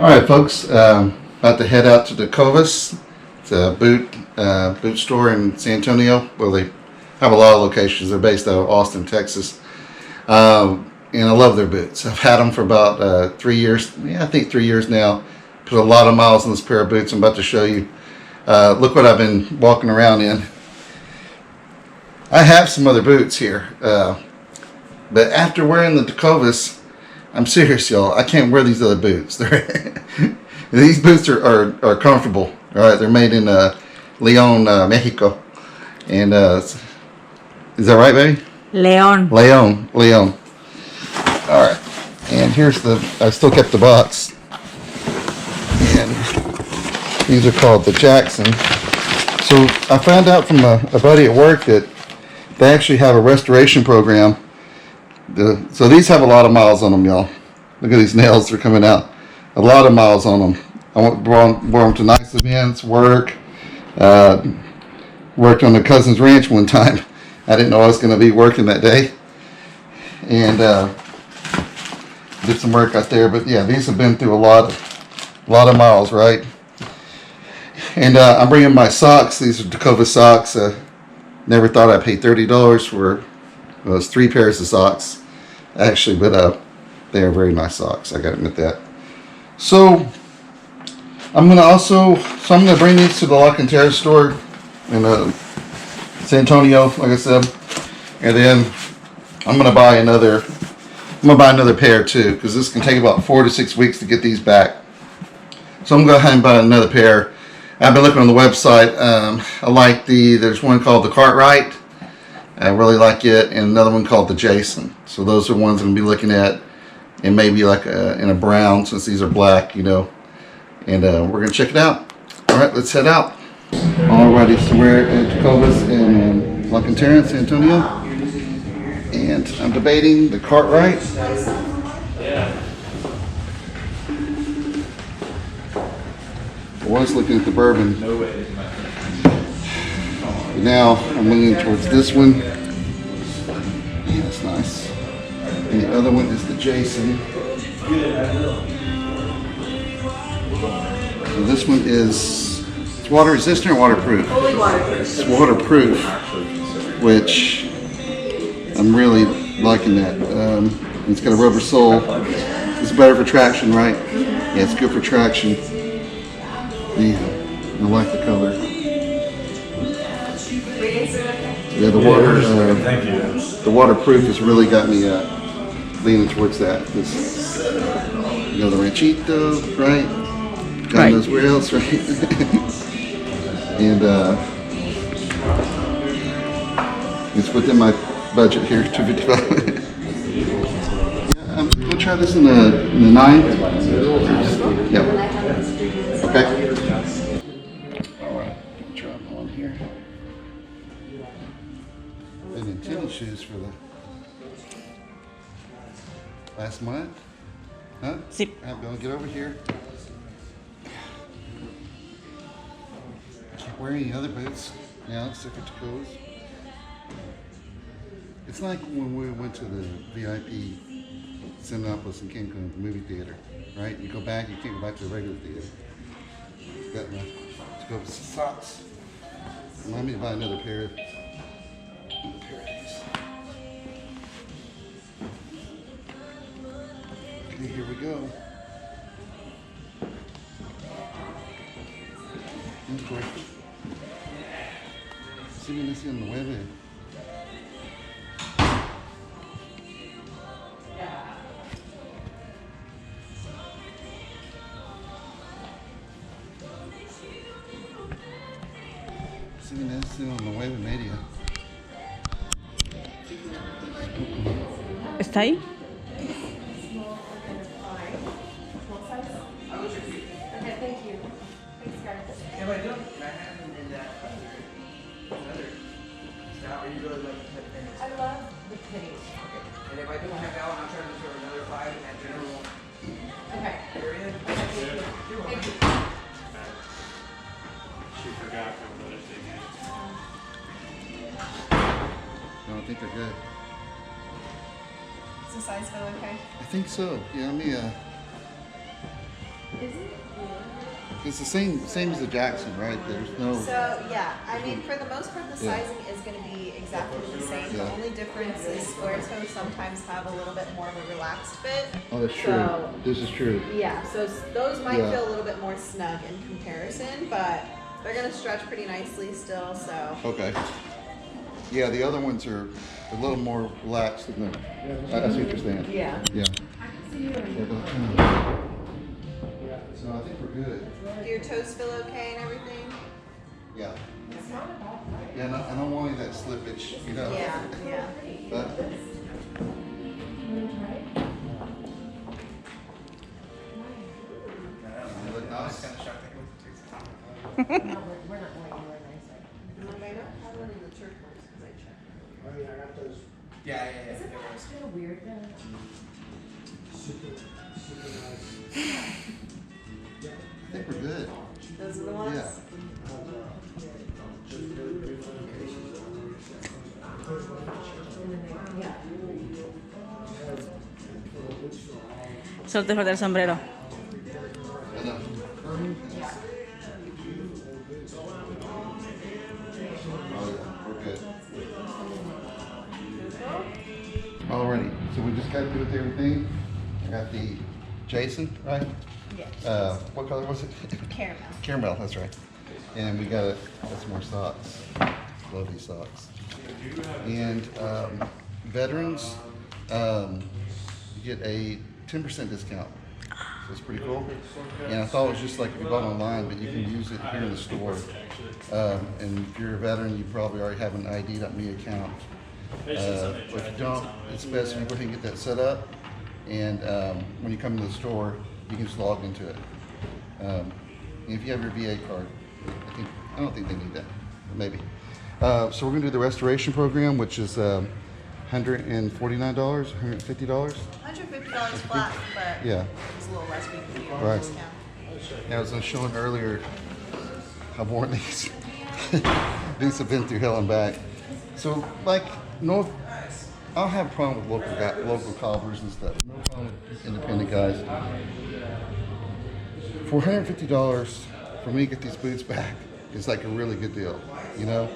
All right, folks. About to head out to Tecovas. It's a boot store in San Antonio. Well, they have a lot of locations. They're based out of Austin, Texas. And I love their boots. I've had them for about 3 years. Yeah, I think 3 years now. Put a lot of miles on this pair of boots. I'm about to show you. Look what I've been walking around in. I have some other boots here. But after wearing the Tecovas, I'm serious, y'all. I can't wear these other boots. These boots are comfortable. All right, they're made in Leon, Mexico. And is that right, baby? Leon. All right. And here's I still kept the box. And these are called the Jackson. So I found out from a buddy at work that they actually have a restoration program. So these have a lot of miles on them, y'all. Look at these nails, they're coming out. A lot of miles on them. I wore them to nice events, work. Worked on a cousin's ranch one time. I didn't know I was going to be working that day. And did some work out there. But yeah, these have been through a lot of miles, right? And I'm bringing my socks. These are Tecovas socks. Never thought I'd pay $30 for those 3 pairs of socks. Actually, but they are very nice socks. I gotta admit that. So I'm gonna bring these to the Cantera store in San Antonio, like I said, and then I'm gonna buy another pair too, because this can take about 4 to 6 weeks to get these back. So I'm gonna go ahead and buy another pair. I've been looking on the website. I like there's one called the Cartwright. I really like it, and another one called the Jason. So those are ones I'm gonna be looking at, and maybe like in a brown, since these are black, you know. And we're gonna check it out. All right, let's head out. All ready to wear at Tecovas in La Cantera in San Antonio, and I'm debating the Cartwright. I was looking at the bourbon. Now I'm leaning towards this one. Yeah, that's nice. And the other one is the Jason. So this one is water resistant or waterproof? Fully waterproof. It's waterproof, which I'm really liking that. It's got a rubber sole. It's better for traction, right? Yeah, it's good for traction. Yeah, I like the color. Yeah, the waterproof has really got me leaning towards that. You know, the Ranchito, right? God knows where else, right? And it's within my budget here, $255. Yeah, I'm gonna try this in the 9. Yep. Okay. All right, try them on here. Been in tennis shoes for the last month. Huh? Sí. I'm gonna get over here. Can't wear any other boots now except for Tecovas. It's like when we went to the VIP Cinepolis in Cancun, the movie theater, right? You go back, you can't go back to the regular theater. Got my Tecovas socks. Remind me to buy another pair of these. Okay, here we go. Siguen haciendo 9. Siguen haciendo 9:30. ¿Está ahí? If I don't, I have them in that other style. Are you really like the pennies? I love the pennies. Okay. And if I don't have that one, I'll try to throw another 5 in that general Okay. area. Thank you. She forgot from the other thing. No, I think they're good. Does the size feel okay? I think so. Yeah, let me Is It's the same as the Jackson, right? There's no. So yeah, I mean for the most part the Yeah. sizing is going to be exactly the same. Yeah. The only difference is square toes sometimes have a little bit more of a relaxed fit. Oh, that's true. So, This is true. yeah, so those might Yeah. feel a little bit more snug in comparison, but they're going to stretch pretty nicely still. So Okay. Yeah, the other ones are a little more relaxed than the. I see what you're saying. yeah. Yeah. So I think we're good. Do your toes feel okay and everything? Yeah. Yeah, and I don't want any of that slippage, you know. Yeah, yeah. But you look nice. We're not going anywhere nicer. I don't have one in the church ones because I checked. Oh yeah, I got those. Yeah. It was. Kind of weird though. Super nice. I think we're good. Those are the ones? Yeah. Yeah. Suerte del sombrero. I know. Oh yeah, we're good. Alrighty, so we just got through with everything. I got the Jason, right? Yes. What color was it? Caramel. Caramel, that's right. And we got some more socks. Love these socks. And veterans, you get a 10% discount. So it's pretty cool. And I thought it was just like if you bought online, but you can use it here in the store. And if you're a veteran, you probably already have an ID.me account. But if you don't, it's best if you go ahead and get that set up. And when you come to the store, you can just log into it. And if you have your VA card, I don't think they need that, but maybe. So we're gonna do the restoration program, which is $149, $150. $150 flat, but Yeah. it's a little less we can do on Right. discount. Now, as I was showing earlier, I've worn these. These have been through hell and back. So, like, no, I don't have a problem with local cobbers and stuff. No problem with independent guys. For $150 for me to get these boots back is like a really good deal, you know.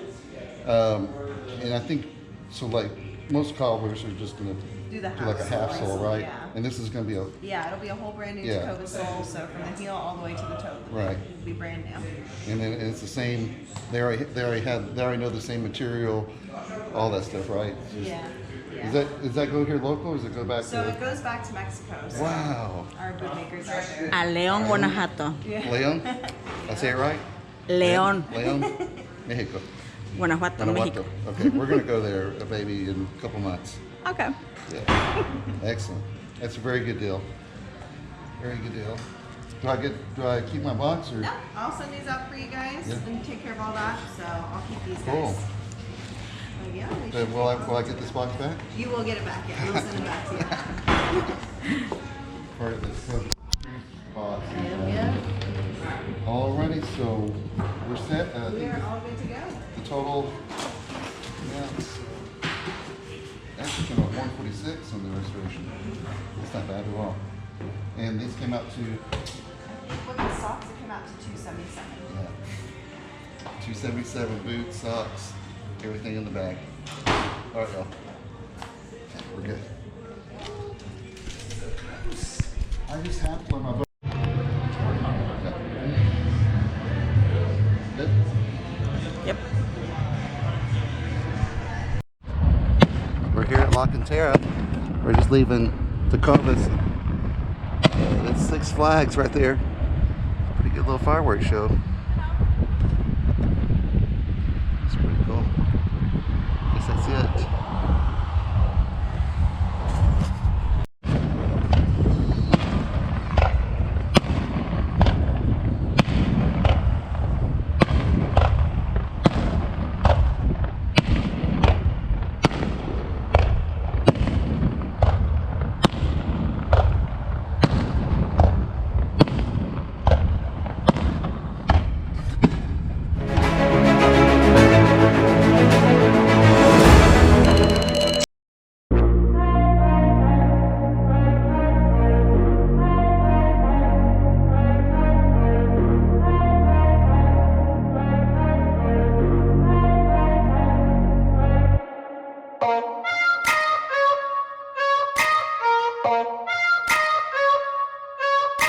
And I think so. Like most cobblers are just gonna Do the like a half half sole, sole, right? yeah. And this is gonna be a Yeah, it'll be a whole brand new Yeah. Tecovas sole, so from the heel all the way to the toe. Right. It'll be brand new. and then it's the same. They already know the same material, all that stuff, right? It's just- Yeah. Does that go here local, or does it go back So to? it goes back to Mexico. So Wow, our boot makers are there. A León, Guanajuato. Leon, I say it right? León, Leon, Mexico. Guanajuato, Guanajuato. México. Okay, we're gonna go there, baby, in a couple months. Okay. Yeah, excellent. That's a very good deal. Very good deal. Do I keep my box or? No, I'll send these out for you guys Yeah. and take care of all that. So I'll keep these Cool. guys. So, yeah, they should Will I get this box back? You will get it back. Yeah, we'll send it back to you. Part of this box. Yeah. Alrighty, so we're set. We are all good to go. The total, yeah, actually came out 146 on the restoration. That's not bad at all. And these came out to, With the socks, it came out to $277. yeah, 277 boots, socks, everything in the bag. All right, y'all. We're good. I just have to wear my boat. Good. Yep. We're here at Cantera. We're just leaving Tecovas. That's Six Flags right there. Pretty good little fireworks show. It's pretty cool. Guess that's it.